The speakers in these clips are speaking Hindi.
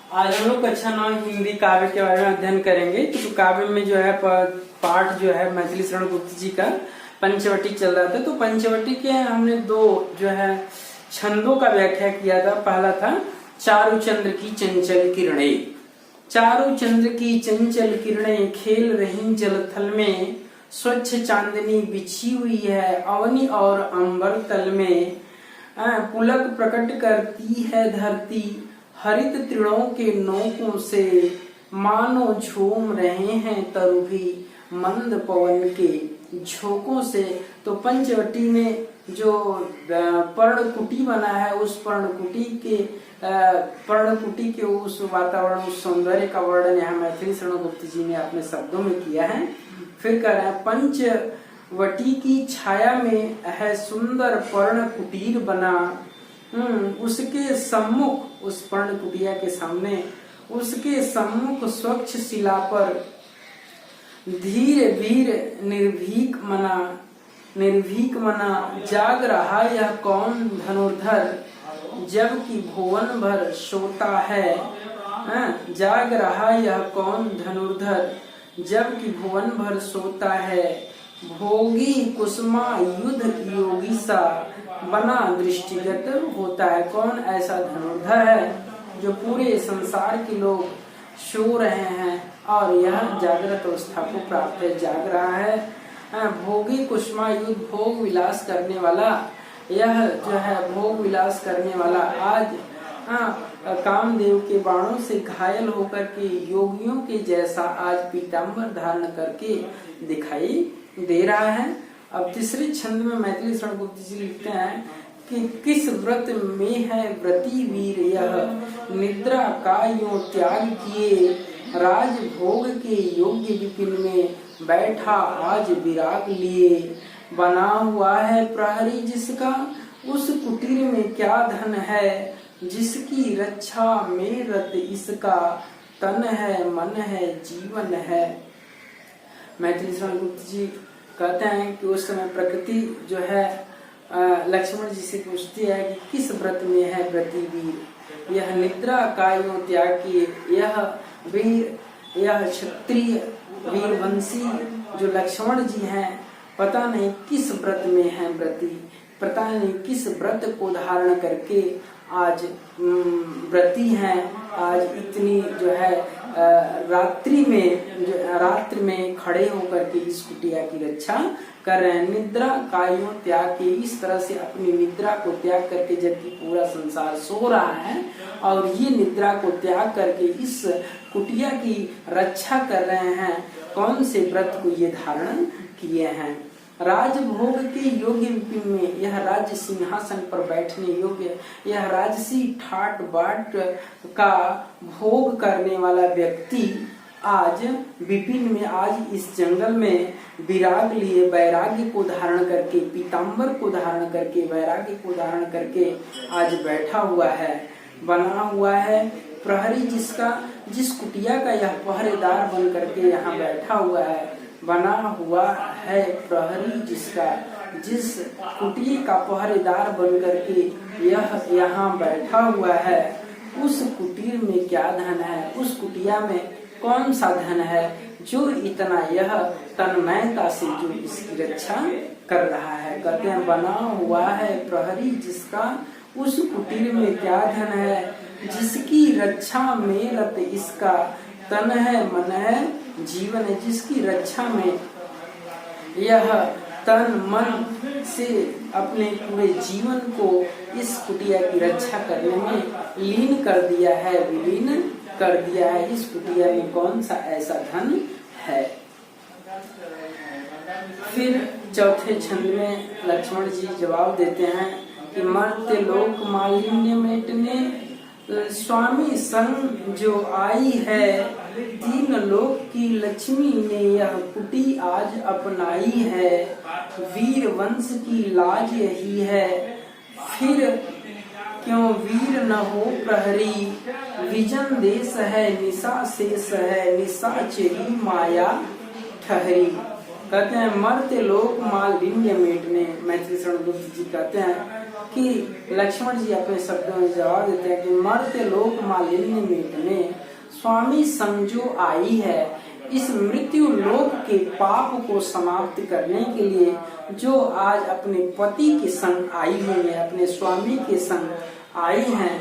आज हम लोग कक्षा 9 हिंदी काव्य के बारे में अध्ययन करेंगे। तो काव्य में जो है पाठ जो है मैथिली शरण गुप्त जी का पंचवटी चल रहा था। तो पंचवटी के हमने दो जो है छंदों का व्याख्या किया था। पहला था चारु चंद्र की चंचल किरणें। चारु चंद्र की चंचल किरणें खेल रही जलथल में, स्वच्छ चांदनी बिछी हुई है अवनी और अंबर तल में। पुलक प्रकट करती है धरती हरित तृणों के नोकों से, मानो झूम रहे हैं तरु भी मंद पवन के झोंकों से। तो पंचवटी में जो पर्णकुटी बना है, उस पर्णकुटी के उस वातावरण, उस सौंदर्य का वर्णन यहाँ मैथिली शरण गुप्त जी ने अपने शब्दों में किया है। फिर कह रहे हैं पंचवटी की छाया में है सुंदर पर्ण कुटीर बना, उसके सम्मुख, उस पर्ण कुटिया के सामने, उसके सम्मुख स्वच्छ शिला पर धीर वीर निर्भीक मना जाग रहा यह कौन धनुर्धर, जबकि भुवन भर सोता है। जाग रहा यह कौन धनुर्धर, जबकि भुवन भर सोता है। भोगी कुसुमा युद्ध योगी सा, बना दृष्टिगत होता है। कौन ऐसा धनुर्धर है जो पूरे संसार के लोग सो रहे हैं और यह जागृत अवस्था को प्राप्त है, जाग रहा है। भोगी कुसुमा युद्ध, भोग विलास करने वाला, यह जो है भोग विलास करने वाला आज कामदेव के बाणों से घायल होकर के योगियों के जैसा आज पीताम्बर धारण करके दिखाई दे रहा है। अब तीसरे छंद में मैथिली शरण गुप्त जी लिखते हैं कि किस व्रत में है व्रती वीर यह, निद्रा का यूं त्याग किए, राज भोग के योग्य विपिन में बैठा आज विराग लिए। बना हुआ है प्रहरी जिसका, उस कुटीर में क्या धन है, जिसकी रक्षा में रत इसका, तन है मन है जीवन है। मैथिली शरण गुप्त जी कहते हैं कि उस समय प्रकृति जो है लक्ष्मण जी से पूछती है कि किस व्रत में है व्रती वीर, यह निद्रा का यूं त्याग किए, यह वीर, यह क्षत्रिय वीरवंशी जो लक्ष्मण जी हैं, पता नहीं किस व्रत में है व्रती, पता नहीं किस व्रत को धारण करके आज व्रती हैं, आज इतनी जो है रात्रि में खड़े होकर के इस कुटिया की रक्षा कर रहे हैं। निद्रा कायों त्याग के, इस तरह से अपनी निद्रा को त्याग करके, जबकि पूरा संसार सो रहा है और ये निद्रा को त्याग करके इस कुटिया की रक्षा कर रहे हैं। कौन से व्रत को ये धारण किए हैं। राजभोग के योग्य विपिन में, यह राज्य सिंहासन पर बैठने योग्य, यह राजसी ठाट बाट का भोग करने वाला व्यक्ति आज विपिन में, आज इस जंगल में विराग लिए, वैराग्य को धारण करके, पीताम्बर को धारण करके, वैराग्य को धारण करके आज बैठा हुआ है। बना हुआ है प्रहरी जिसका, जिस कुटिया का यह पहरेदार बन करके यहाँ बैठा हुआ है। बना हुआ है प्रहरी जिसका, जिस कुटिया का पहरेदार बन करके यह यहाँ बैठा हुआ है। उस कुटीर में क्या धन है, उस कुटिया में कौन सा धन है जो इतना यह तन्मयता से जो इसकी रक्षा कर रहा है। कहते हैं बना हुआ है प्रहरी जिसका, उस कुटीर में क्या धन है, जिसकी रक्षा में रत इसका, तन है मन है जीवन है। जिसकी रक्षा में यह तन मन से अपने पूरे जीवन को इस कुटिया की रक्षा करने में लीन कर दिया है, विलीन कर दिया है। इस कुटिया में कौन सा ऐसा धन है। फिर चौथे छंद में लक्ष्मण जी जवाब देते हैं कि मर्त्य लोक मालिन्य मेटने, स्वामी संग जो आई है, तीन लोक की लक्ष्मी ने यह कुटी आज अपनाई है। वीर वंश की लाज यही है, फिर क्यों वीर न हो प्रहरी, विजन देश है निशा शेष है, निशाचरी माया ठहरी। कहते हैं मर्त्य लोक मालिन्य मेटने, मैथिली शरण गुप्त जी कहते हैं कि लक्ष्मण जी अपने शब्दों में जवाब देते हैं कि मर्त्य लोक मालिन्य मिटने स्वामी समझो आई है। इस मृत्यु लोक के पाप को समाप्त करने के लिए जो आज अपने पति के संग आई हुई है, अपने स्वामी के संग आई हैं,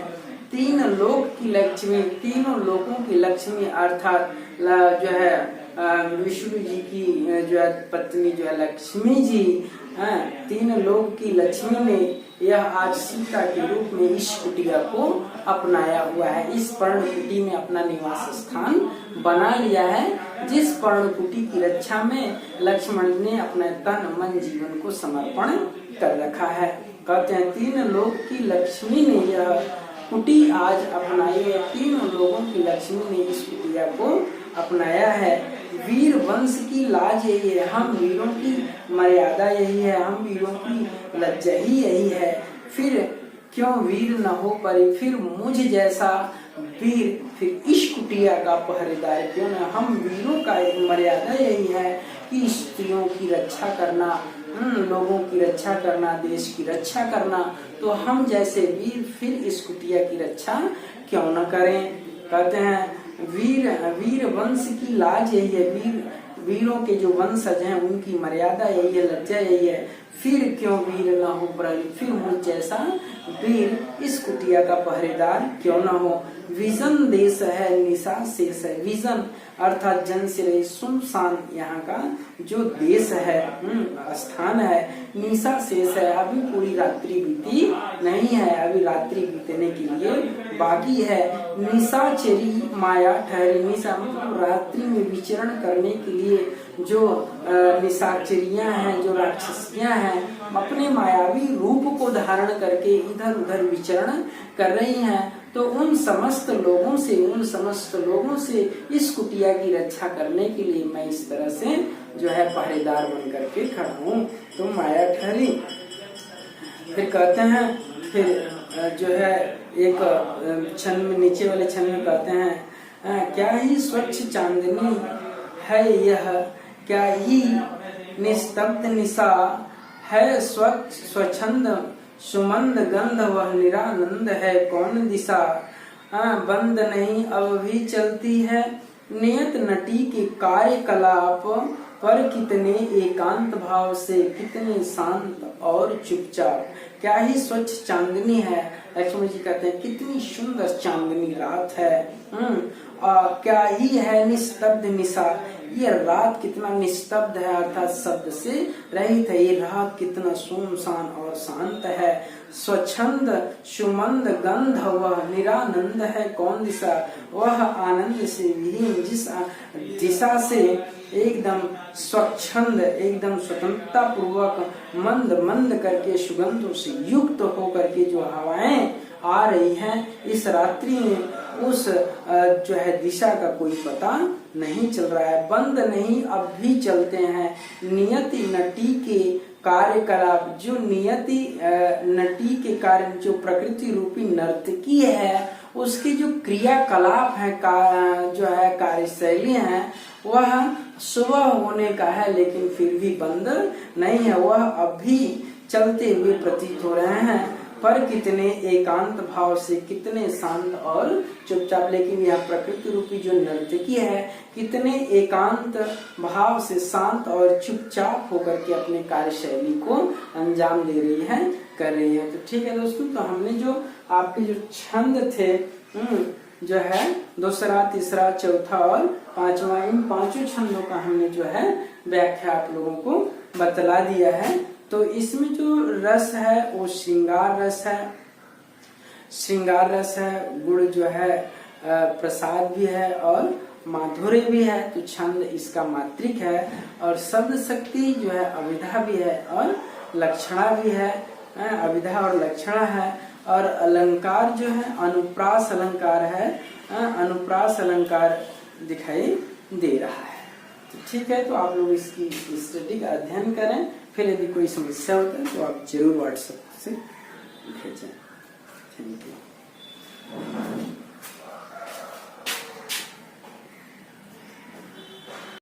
तीन लोक की लक्ष्मी, तीनों लोकों की लक्ष्मी अर्थात जो है विष्णु जी की जो है पत्नी जो है लक्ष्मी जी, तीन लोक की लक्ष्मी ने यह आज सीता के रूप में इस कुटिया को अपनाया हुआ है। इस पर्णकुटी में अपना निवास स्थान बना लिया है, जिस पर्णकुटी की रक्षा में लक्ष्मण ने अपने तन मन जीवन को समर्पण कर रखा है। कहते हैं तीन लोक की लक्ष्मी ने यह कुटी आज अपनाई है, तीनों लोगों की लक्ष्मी ने इस कुटिया को अपनाया है। वीर वंश की लाज यही है, हम वीरों की मर्यादा यही है, हम वीरों की लज्जा ही यही है। फिर क्यों वीर न हो परे, फिर मुझ जैसा वीर फिर इस कुटिया का पहरेदार क्यों न। हम वीरों का एक मर्यादा यही है कि स्त्रियों की रक्षा करना, लोगों की रक्षा करना, देश की रक्षा करना, तो हम जैसे वीर फिर इस कुटिया की रक्षा क्यों न करें। कहते हैं वीर वंश की लाज यही है, वीरों के जो वंशज हैं उनकी मर्यादा यही है, लज्जा यही है। फिर क्यों वीर न हो परे, फिर मुझ जैसा वीर इस कुटिया का पहरेदार क्यों न हो। विजन देश है निशा शेष है, विजन अर्थात जन से रही सुनसान यहाँ का जो देश है, स्थान है, निशा शेष है, अभी पूरी रात्रि बीती नहीं है, अभी रात्रि बीतने के लिए बाकी है। निशाचरी माया ठहरी, निशा मतलब रात्रि में विचरण करने के लिए जो निशाचरियां हैं, जो राक्षसियां हैं, अपने मायावी रूप को धारण करके इधर उधर विचरण कर रही हैं, तो उन समस्त लोगों से इस कुटिया की रक्षा करने के लिए मैं इस तरह से जो है पहरेदार बन करके खड़ा हूँ, तो माया ठहरी। फिर कहते हैं, फिर जो है एक छंद में, नीचे वाले छंद में कहते हैं क्या ही स्वच्छ चांदनी है यह, क्या ही निस्तब्ध निशा है, स्वच्छंद सुमंद गंध वह निरानंद है कौन दिशा। बंद नहीं अब भी चलती है नियत नटी के कार्यकलाप, पर कितने एकांत भाव से कितने शांत और चुपचाप। क्या ही स्वच्छ चांदनी है, लक्ष्मण जी कहते हैं कितनी सुंदर चांदनी रात है। क्या ही है निस्तब्ध निशा, ये रात कितना निस्तब्ध है अर्थात शब्द से रहित है, ये रात कितना सुनसान और शांत है। स्वच्छंद सुमंद गंध वह निरानंद है कौन दिशा, वह आनंद से विहीन जिस दिशा से एकदम स्वच्छंद, एकदम स्वतंत्रता पूर्वक मंद मंद करके सुगंधों से युक्त होकर के जो हवाएं आ रही हैं इस रात्रि में, उस जो है दिशा का कोई पता नहीं चल रहा है। बंद नहीं अब भी चलते हैं नियति नटी के कार्यकलाप, जो नियति नटी के कारण जो प्रकृति रूपी नर्तकी है उसकी जो क्रियाकलाप है, जो है कार्यशैली है, वह सुबह होने का है लेकिन फिर भी बंद नहीं है, वह अभी चलते हुए प्रतीत हो रहे हैं। पर कितने एकांत भाव से, कितने शांत और चुपचाप, लेकिन यह प्रकृति रूपी जो नर्तकी है कितने एकांत भाव से शांत और चुपचाप होकर के अपने कार्यशैली को अंजाम दे रही है, कर रही है। तो ठीक है दोस्तों, तो हमने जो आपके जो छंद थे जो है दूसरा, तीसरा, चौथा और पांचवा, इन पांचों छंदों का हमने जो है व्याख्या आप लोगों को बतला दिया है। तो इसमें जो रस है वो श्रृंगार रस है, श्रृंगार रस है, गुण जो है प्रसाद भी है और माधुर्य भी है। तो छंद इसका मात्रिक है और शब्द शक्ति जो है अविधा भी है और लक्षणा भी है, अविधा और लक्षणा है। और अलंकार जो है अनुप्रास अलंकार है, अनुप्रास अलंकार दिखाई दे रहा है। तो ठीक है, तो आप लोग इसकी स्टडी का अध्ययन करें, फिर यदि कोई समस्या होता है तो आप जरूर व्हाट्सएप से भेजें। Thank you.